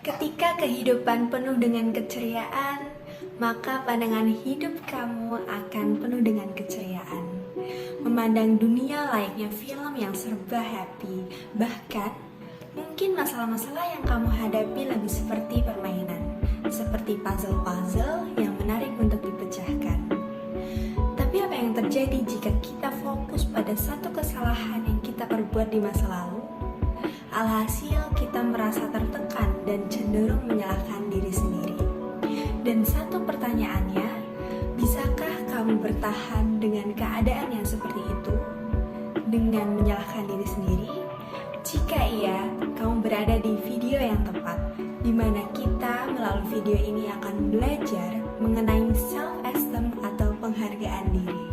Ketika kehidupan penuh dengan keceriaan, maka pandangan hidup kamu akan penuh dengan keceriaan. Memandang dunia layaknya film yang serba happy, bahkan mungkin masalah-masalah yang kamu hadapi lebih seperti permainan, seperti puzzle-puzzle yang menarik untuk dipecahkan. Tapi apa yang terjadi jika kita fokus pada satu kesalahan yang kita perbuat di masa lalu? Alhasil kita merasa tertekan dan cenderung menyalahkan diri sendiri. Dan satu pertanyaannya, bisakah kamu bertahan dengan keadaan yang seperti itu? Dengan menyalahkan diri sendiri? Jika iya, kamu berada di video yang tepat, di mana kita melalui video ini akan belajar mengenai self-esteem atau penghargaan diri.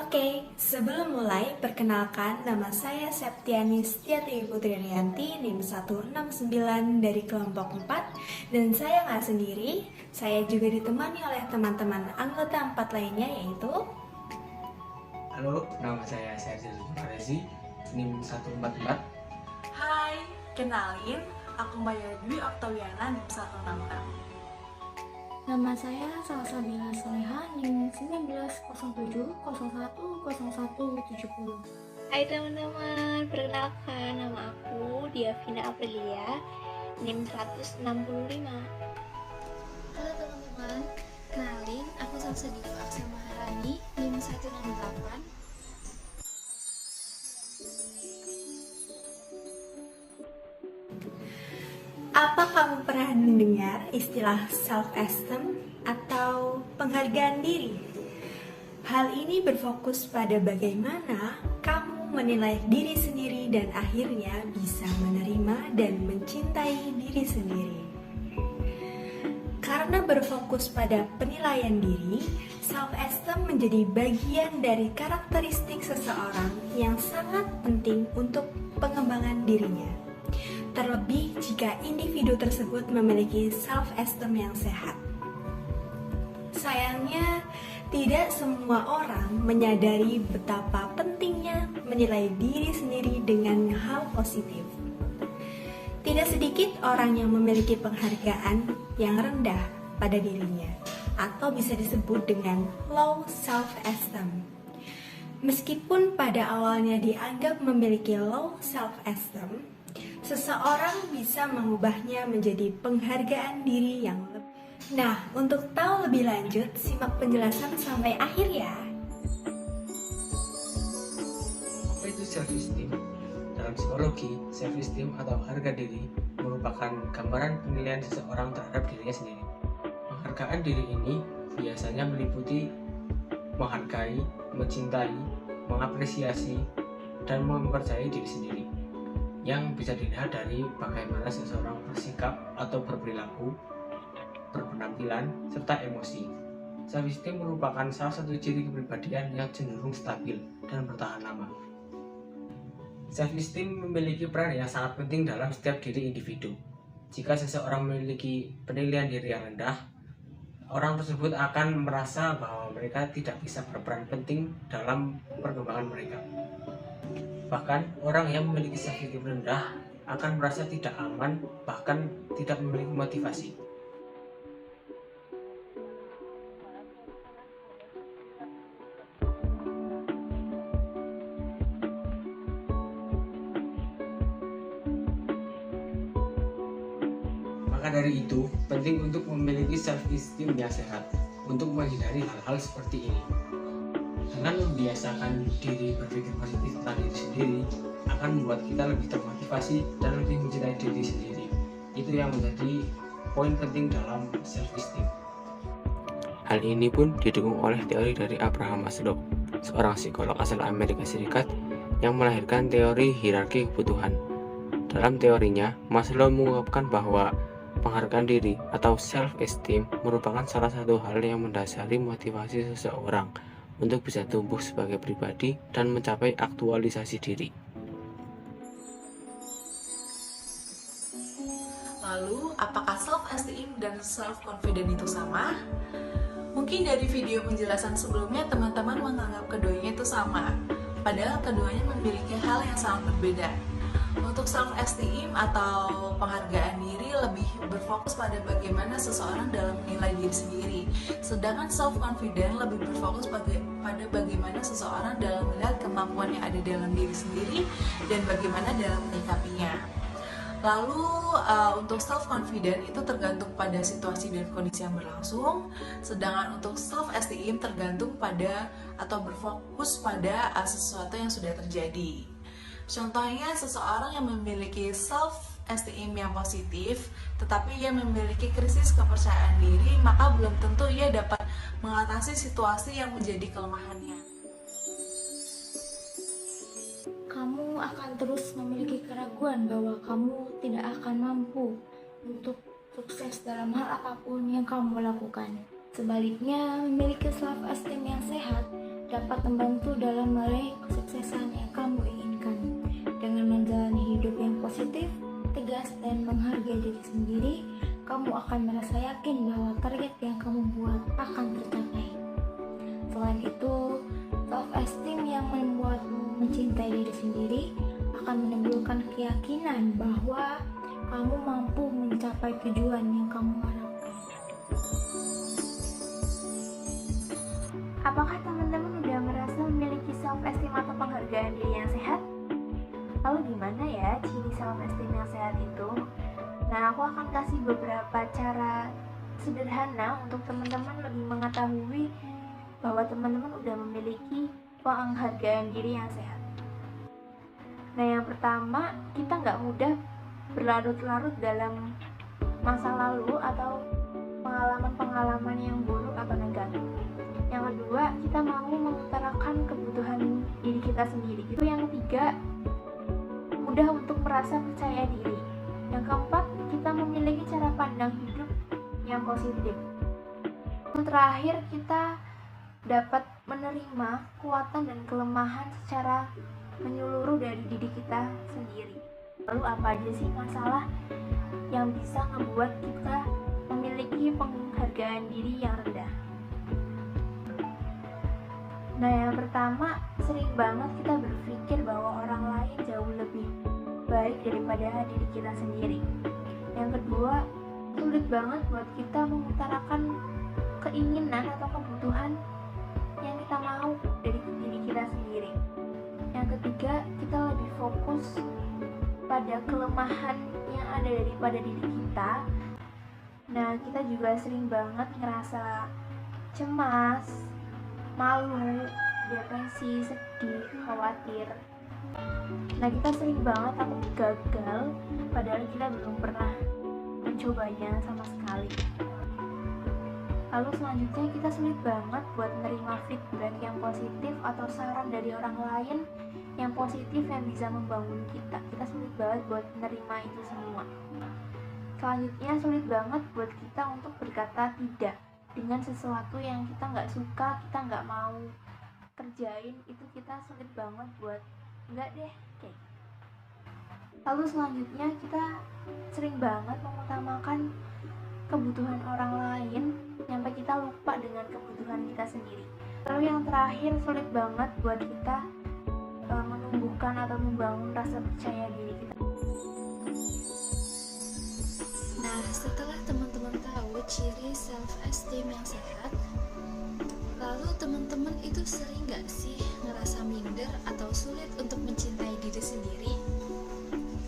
Oke, sebelum mulai, perkenalkan nama saya Septiani Setiatiwi Putri Rianti, NIM 169 dari kelompok 4, dan saya nggak sendiri, saya juga ditemani oleh teman-teman anggota 4 lainnya, yaitu Halo, nama saya Sergio Farezi, NIM 144. Hai, kenalin, aku Maya Dwi Oktaviana NIM 166. Nama saya Salsabila Soleha, NIM 1907010170. Hai teman-teman, perkenalkan nama aku Diavina Aprilia, NIM 165. Halo teman-teman, kenalin aku Salsabila Aksa Maharani, NIM 168. apa kamu pernah mendengar istilah self-esteem atau penghargaan diri? Hal ini berfokus pada bagaimana kamu menilai diri sendiri dan akhirnya bisa menerima dan mencintai diri sendiri. Karena berfokus pada penilaian diri, self-esteem menjadi bagian dari karakteristik seseorang yang sangat penting untuk pengembangan dirinya. Terlebih jika individu tersebut memiliki self-esteem yang sehat. Sayangnya, tidak semua orang menyadari betapa pentingnya menilai diri sendiri dengan hal positif. Tidak sedikit orang yang memiliki penghargaan yang rendah pada dirinya, atau bisa disebut dengan low self-esteem. Meskipun pada awalnya dianggap memiliki low self-esteem, seseorang bisa mengubahnya menjadi penghargaan diri yang lebih. Nah, untuk tahu lebih lanjut, simak penjelasan sampai akhir ya. Apa itu self-esteem? Dalam psikologi, self-esteem atau harga diri merupakan gambaran penilaian seseorang terhadap dirinya sendiri. Penghargaan diri ini biasanya meliputi menghargai, mencintai, mengapresiasi, dan mempercayai diri sendiri, yang bisa dilihat dari bagaimana seseorang bersikap atau berperilaku, berpenampilan, serta emosi. Self-esteem merupakan salah satu ciri kepribadian yang cenderung stabil dan bertahan lama. Self-esteem memiliki peran yang sangat penting dalam setiap diri individu. Jika seseorang memiliki penilaian diri yang rendah, orang tersebut akan merasa bahwa mereka tidak bisa berperan penting dalam perkembangan mereka. Bahkan, orang yang memiliki self-esteem rendah akan merasa tidak aman, bahkan tidak memiliki motivasi. Maka dari itu, penting untuk memiliki self-esteem yang sehat untuk menghindari hal-hal seperti ini. Dengan membiasakan diri berpikir positif tentang diri sendiri akan membuat kita lebih termotivasi dan lebih mencintai diri sendiri. Itu yang menjadi poin penting dalam self-esteem. Hal ini pun didukung oleh teori dari Abraham Maslow, seorang psikolog asal Amerika Serikat yang melahirkan teori hierarki kebutuhan. Dalam teorinya, Maslow mengungkapkan bahwa penghargaan diri atau self-esteem merupakan salah satu hal yang mendasari motivasi seseorang untuk bisa tumbuh sebagai pribadi dan mencapai aktualisasi diri. Lalu, apakah self-esteem dan self-confident itu sama? Mungkin dari video penjelasan sebelumnya teman-teman menganggap keduanya itu sama, padahal keduanya memiliki hal yang sangat berbeda. Untuk self esteem atau penghargaan diri lebih berfokus pada bagaimana seseorang dalam menilai diri sendiri. Sedangkan self confident lebih berfokus pada bagaimana seseorang dalam melihat kemampuan yang ada dalam diri sendiri dan bagaimana dalam menyikapinya. Lalu untuk self confident itu tergantung pada situasi dan kondisi yang berlangsung, sedangkan untuk self esteem tergantung pada atau berfokus pada sesuatu yang sudah terjadi. Contohnya seseorang yang memiliki self esteem yang positif tetapi ia memiliki krisis kepercayaan diri, maka belum tentu ia dapat mengatasi situasi yang menjadi kelemahannya. Kamu akan terus memiliki keraguan bahwa kamu tidak akan mampu untuk sukses dalam hal apapun yang kamu lakukan. Sebaliknya, memiliki self-esteem yang sehat dapat membantu dalam meraih kesuksesan yang kamu inginkan. Dengan menjalani hidup yang positif, tegas, dan menghargai diri sendiri, kamu akan merasa yakin bahwa target yang kamu buat akan tercapai. Selain itu, self-esteem yang membuatmu mencintai diri sendiri akan menimbulkan keyakinan bahwa kamu mampu mencapai tujuan yang kamu harapkan. Apakah teman-teman udah merasa memiliki self-esteem atau penghargaan diri yang sehat? Lalu gimana ya ciri self-esteem yang sehat itu? Nah, aku akan kasih beberapa cara sederhana untuk teman-teman lebih mengetahui bahwa teman-teman udah memiliki penghargaan diri yang sehat. Nah, yang pertama, kita nggak mudah berlarut-larut dalam masa lalu atau pengalaman-pengalaman yang buruk atau negatif. Yang kedua, kita mau mengutarakan kebutuhan diri kita sendiri. Itu yang ketiga, mudah untuk merasa percaya diri. Yang keempat, kita memiliki cara pandang hidup yang positif. Yang terakhir, kita dapat menerima kekuatan dan kelemahan secara menyeluruh dari diri kita sendiri. Lalu apa aja sih masalah yang bisa membuat kita memiliki penghargaan diri yang rendah? Nah, yang pertama, sering banget kita berpikir bahwa orang lain jauh lebih baik daripada diri kita sendiri. Yang kedua, sulit banget buat kita mengutarakan keinginan atau kebutuhan yang kita mau dari diri kita sendiri. Yang ketiga, kita lebih fokus pada kelemahan yang ada daripada diri kita. Nah, kita juga sering banget ngerasa cemas, malu, depresi, sedih, khawatir. Nah, kita sering banget takut gagal padahal kita belum pernah mencobanya sama sekali. Lalu selanjutnya, kita sulit banget buat menerima feedback yang positif atau saran dari orang lain yang positif yang bisa membangun kita. Kita sulit banget buat menerima itu semua. Selanjutnya, sulit banget buat kita untuk berkata tidak dengan sesuatu yang kita nggak suka, kita nggak mau kerjain, itu kita sulit banget buat nggak deh, kayak. Lalu selanjutnya, kita sering banget mengutamakan kebutuhan orang lain sampai kita lupa dengan kebutuhan kita sendiri. Lalu yang terakhir, sulit banget buat kita menumbuhkan atau membangun rasa percaya diri kita. Nah, setelah teman-teman tahu ciri self-esteem yang sehat, lalu teman-teman itu sering gak sih ngerasa minder atau sulit untuk mencintai diri sendiri?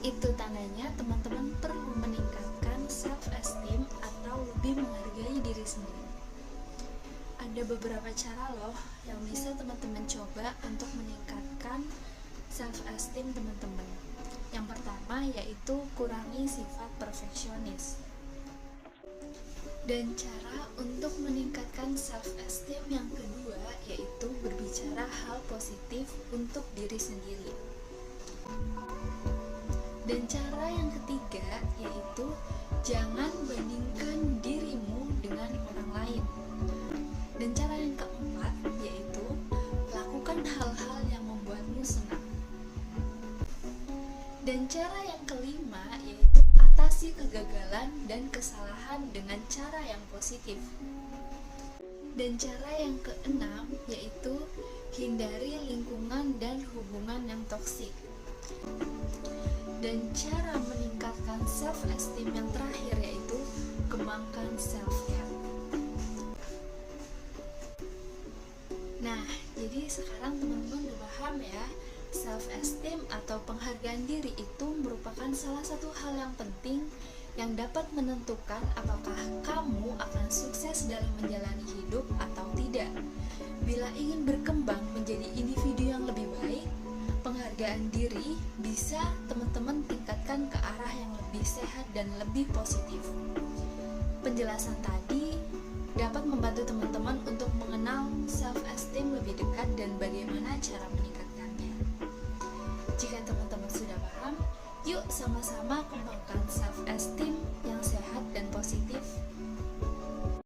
Itu tandanya teman-teman perlu meningkatkan self-esteem atau lebih menghargai diri sendiri. Ada beberapa cara loh yang bisa teman-teman coba untuk meningkatkan self-esteem teman-teman. Yang pertama yaitu kurangi sifat perfeksionis. Dan cara untuk meningkatkan self-esteem yang kedua yaitu berbicara hal positif untuk diri sendiri. Dan cara yang ketiga yaitu jangan bandingkan dirimu dengan orang lain. Dan cara yang keempat yaitu lakukan hal-hal yang membuatmu senang. Dan cara yang kelima yaitu atasi kegagalan dan kesalahan dengan cara yang positif. Dan cara yang keenam yaitu hindari lingkungan dan hubungan yang toksik. Dan cara meningkatkan self-esteem yang terakhir yaitu kembangkan self-care. Nah, jadi sekarang teman-teman udah paham ya, self-esteem atau penghargaan diri itu merupakan salah satu hal yang penting yang dapat menentukan apakah kamu akan sukses dalam menjalani hidup atau tidak. Bila ingin berkembang menjadi individu yang lebih baik, penghargaan diri bisa teman-teman tingkatkan ke arah yang lebih sehat dan lebih positif. Penjelasan tadi dapat membantu teman-teman